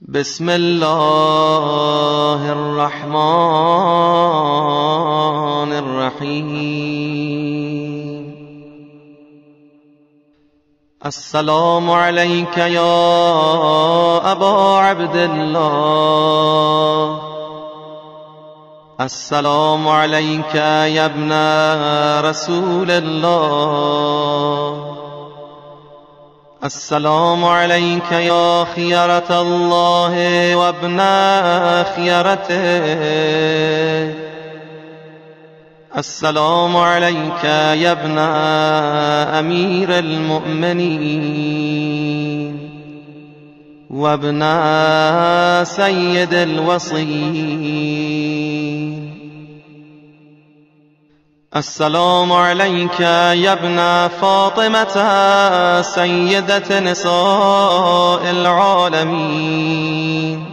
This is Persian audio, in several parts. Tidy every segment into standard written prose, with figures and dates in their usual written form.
بسم الله الرحمن الرحيم. السلام عليك يا أبا عبد الله، السلام عليك يا ابن رسول الله، السلام عليك يا خيرة الله وابن خيرته، السلام عليك يا ابن أمير المؤمنين وابن سيد الوصيين. السلام عليك يا ابن فاطمة سيدة نساء العالمين،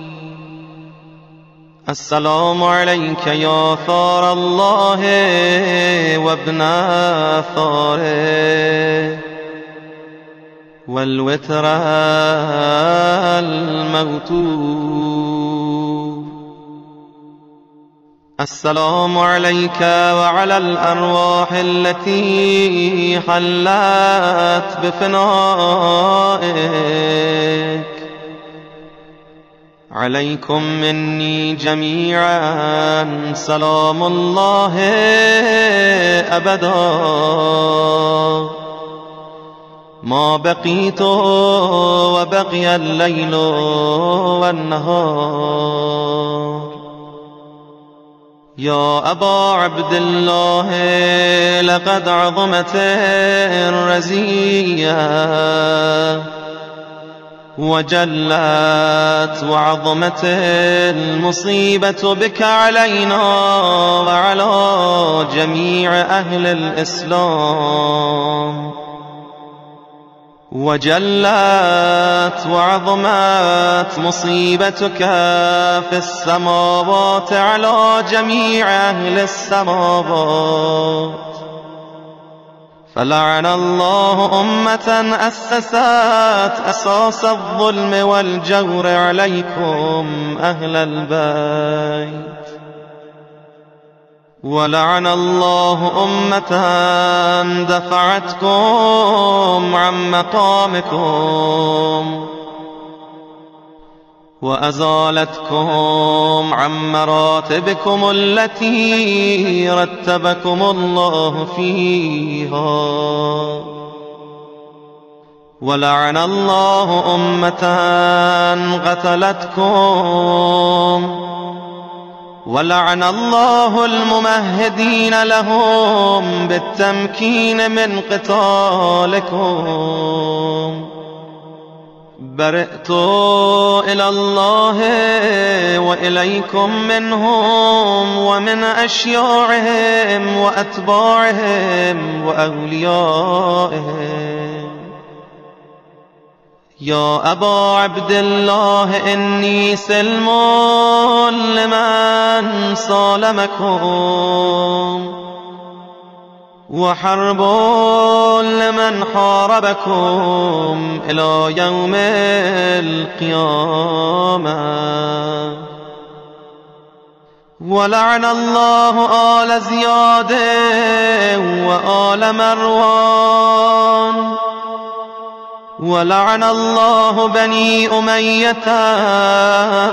السلام عليك يا ثار الله وابن ثاره والوتر الموتور. السلام عليك وعلى الأرواح التي حلت بفنائك، عليكم مني جميعا سلام الله أبدا ما بقيت وبقي الليل والنهار. يا أبا عبد الله، لقد عظمت الرزية وجلت وعظمت المصيبة بك علينا وعلى جميع أهل الإسلام، وجلت وعظمت مصيبتك في السماوات على جميع أهل السماوات. فلعن الله أمة أسست أساس الظلم والجور عليكم أهل البيت، ولعن الله أمة دفعتكم عن مقامكم وأزالتكم عن مراتبكم التي رتبكم الله فيها. ولعن الله أمة قتلتكم، ولعن الله الممهدين لهم بالتمكين من قتالكم. برئت إلى الله وإليكم منهم ومن أشياعهم وأتباعهم وأوليائهم. يا أبا عبد الله، إني سلم لمن صالمكم وحرب لمن حاربكم إلى يوم القيامة. ولعن الله آل زياد وآل مروان، ولعن الله بني أمية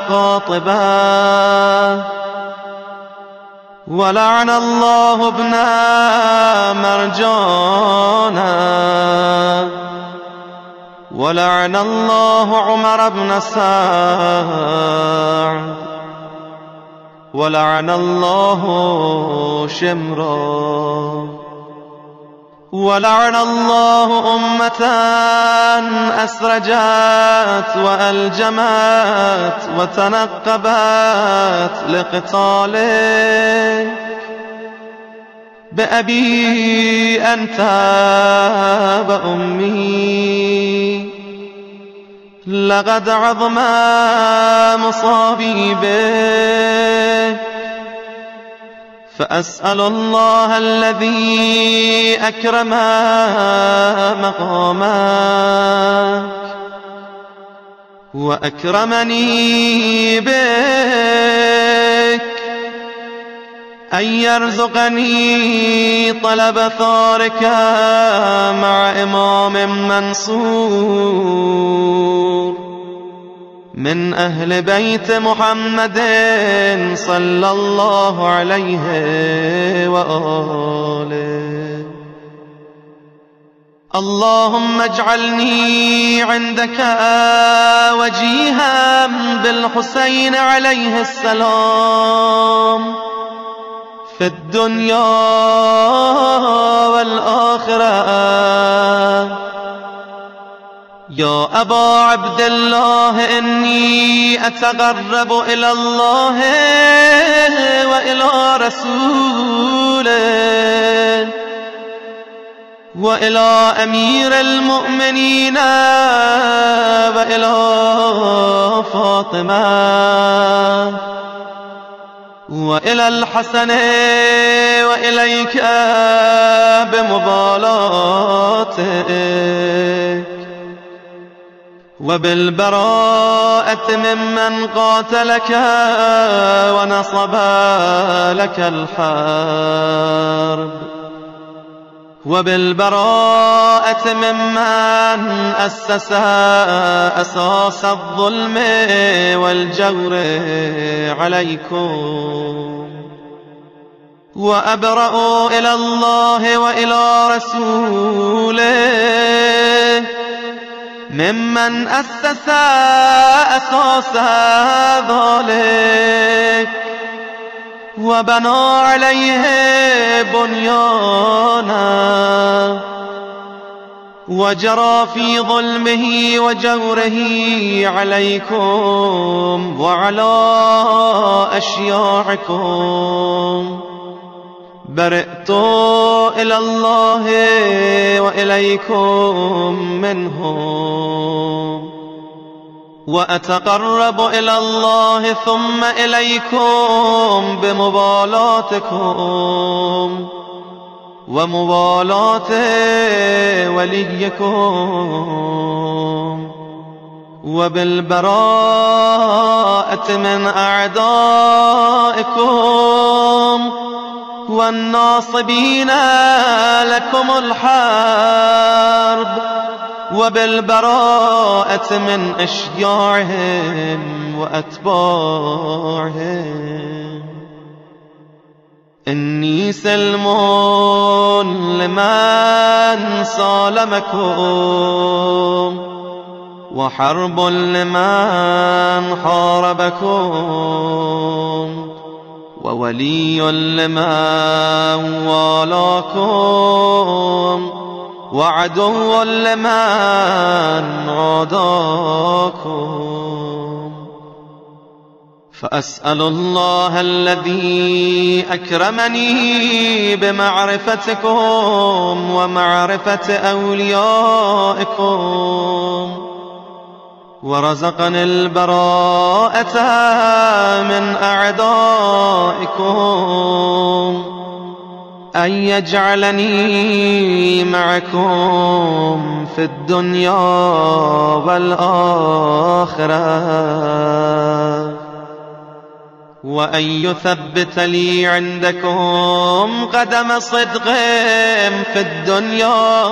قاطبة، ولعن الله ابن مرجانا، ولعن الله عمر بن سعد، ولعن الله شمرا، ولعن الله أمة أسرجت وألجمت وتنقبت لقتالك. بأبي أنت وأمي، لقد عظم مصابي بك، فأسأل الله الذي أكرم مقامك وأكرمني بك أن يرزقني طلب ثارك مع إمام منصور من أهل بيت محمد صلى الله عليه وآله. اللهم اجعلني عندك وجيها بالحسين عليه السلام في الدنيا والآخرة. يا أبا عبد الله إني أتقرب إلى الله وإلى رسوله وإلى أمير المؤمنين وإلى فاطمة وإلى الحسن وإليك بمبالاتك وبالبراءة ممن قاتلك ونصب لك الحرب وبالبراءة ممن أسس أساس الظلم والجور عليكم. وأبرأ إلى الله وإلى رسوله ممن أسس أساس ذلك وبنى عليه بنيانا وجرى في ظلمه وجوره عليكم وعلى أشياعكم. برئت إلى الله وإليكم منهم وأتقرب إلى الله ثم إليكم بمبالاتكم ومبالاة وليكم وبالبراءة من أعدائكم والناصبين لكم الحرب وبالبراءة من أشياعهم وأتباعهم. إني سلم لمن سالمكم وحرب لمن حاربكم وولي لمن والاكم وعدو لمن عاداكم. فأسأل الله الذي أكرمني بمعرفتكم ومعرفة أوليائكم ورزقني البراءة من أعدائكم أن يجعلني معكم في الدنيا والآخرة وأن يثبت لي عندكم قدم صدق في الدنيا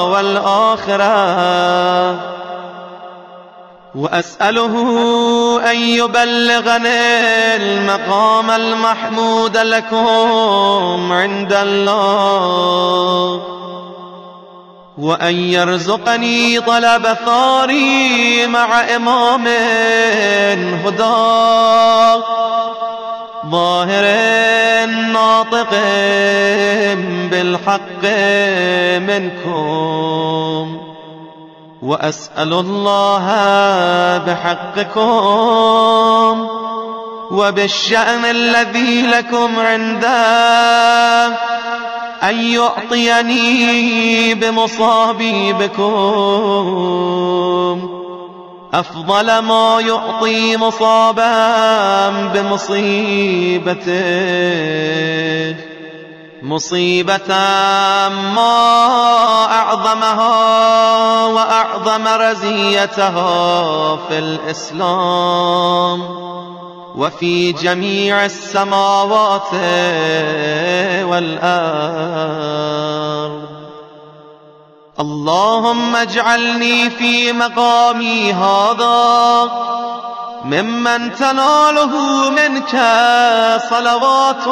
والآخرة وأسأله أن يبلغني المقام المحمود لكم عند الله وأن يرزقني طلب ثاري مع إمام هدى ظاهر ناطق بالحق منكم. وأسأل الله بحقكم وبالشأن الذي لكم عنده أن يعطيني بمصابي بكم أفضل ما يعطي مصابا بمصيبته مصيبة ما أعظمها وأعظم رزيتها في الإسلام وفي جميع السماوات والأرض. اللهم اجعلني في مقامي هذا ممن تناله منك صلوات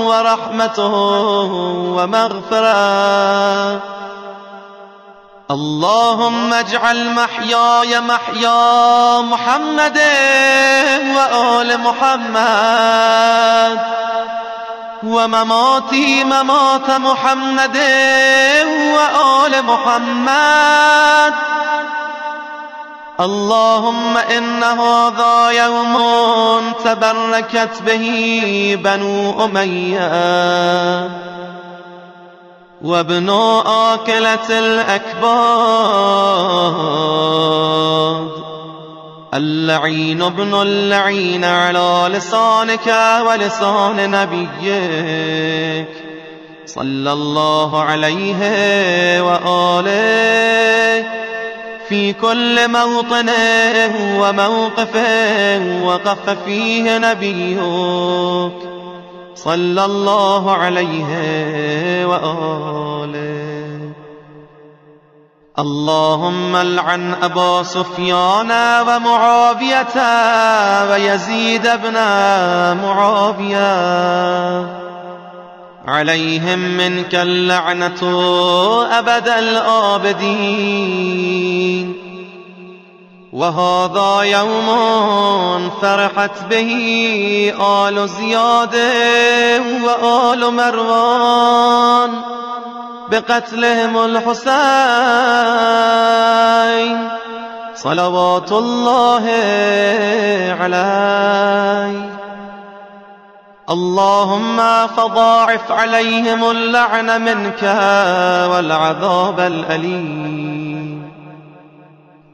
ورحمة ومغفرة. اللهم اجعل محياي محيا محمد وآل محمد ومماتي ممات محمد وآل محمد. اللهم إن هذا يوم تبركت به بنو أمية وابن آكلة الأكباد اللعين ابن اللعين على لسانك ولسان نبيك صلى الله عليه وآله في كل موطن وموقف وقف فيه نبيك صلى الله عليه وآله. اللهم العن أبا سفيان ومعاوية ويزيد بن معاوية عليهم منك اللعنة أبد الآبدين. وهذا يوم فرحت به آل زياد وآل مروان بقتلهم الحسين صلوات الله عليه. اللهم فضاعف عليهم اللعن منك والعذاب الأليم.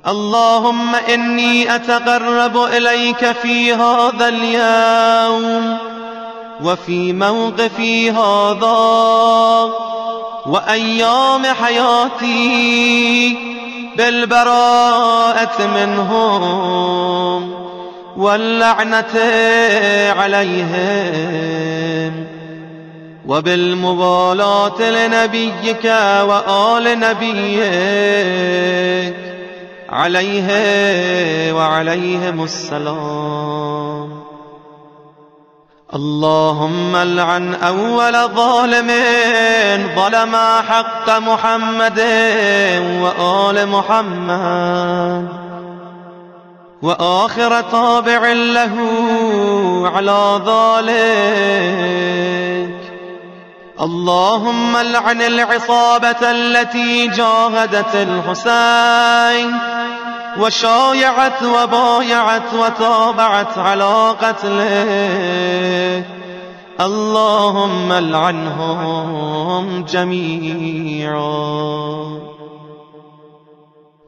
اللهم إني أتقرب إليك في هذا اليوم وفي موقفي هذا وأيام حياتي بالبراءة منهم واللعنة عليهم وبالمبالاة لنبيك وآل نبيك عليه وعليهم السلام. اللهم العن أول ظالم ظلم حق محمد وآل محمد وآخر تابع له على ذلك. اللهم العن العصابة التي جاهدت الحسين وشايعت وبايعت وتابعت على قتله. اللهم العنهم جميعا.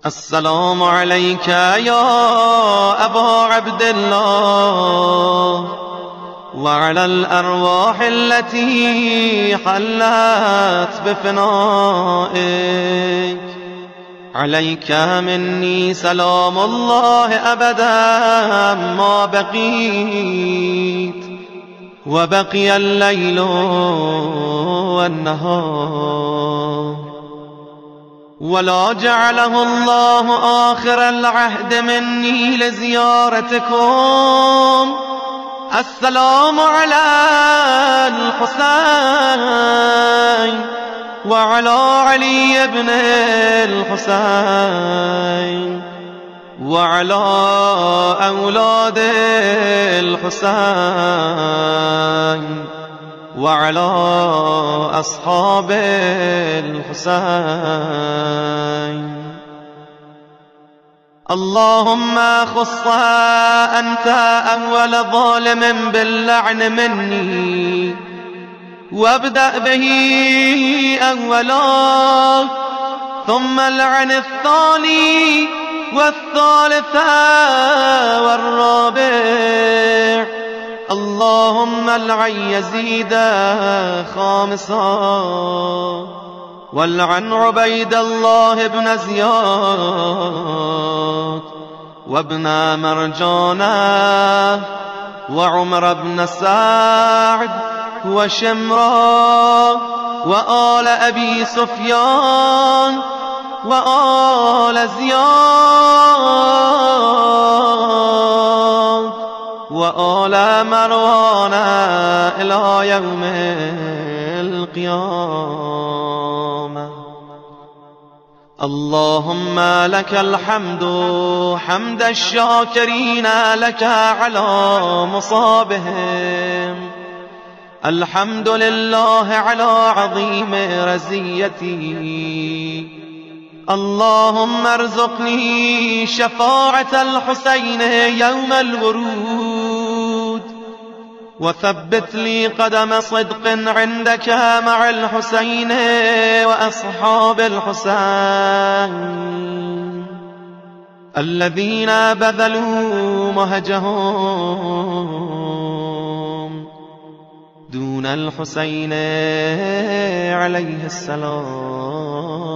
السلام عليك يا أبا عبد الله وعلى الأرواح التي حلت بفنائك. عليك مني سلام الله أبدا ما بقيت وبقي الليل والنهار. ولا جعله الله آخر العهد مني لزيارتكم. السلام على الحسين وعلى علي بن الحسين وعلى أولاد الحسين وعلى أصحاب الحسين. اللهم خص أنت أول ظالم باللعن مني وابدأ به أولا ثم العن الثاني والثالث والرابع. اللهم العن يزيد خامسا والعن عبيد الله بن زياد وابن مرجانة وعمر بن سعد وشمرا وآل أبي سفيان وآل زياد وآل مروان إلى يوم القيامة. اللهم لك الحمد حمد الشاكرين لك على مصابهم. الحمد لله على عظيم رزيتي. اللهم ارزقني شفاعة الحسين يوم الورود وثبت لي قدم صدق عندك مع الحسين وأصحاب الحسين الذين بذلوا مهجهم دون الحسين عليه السلام.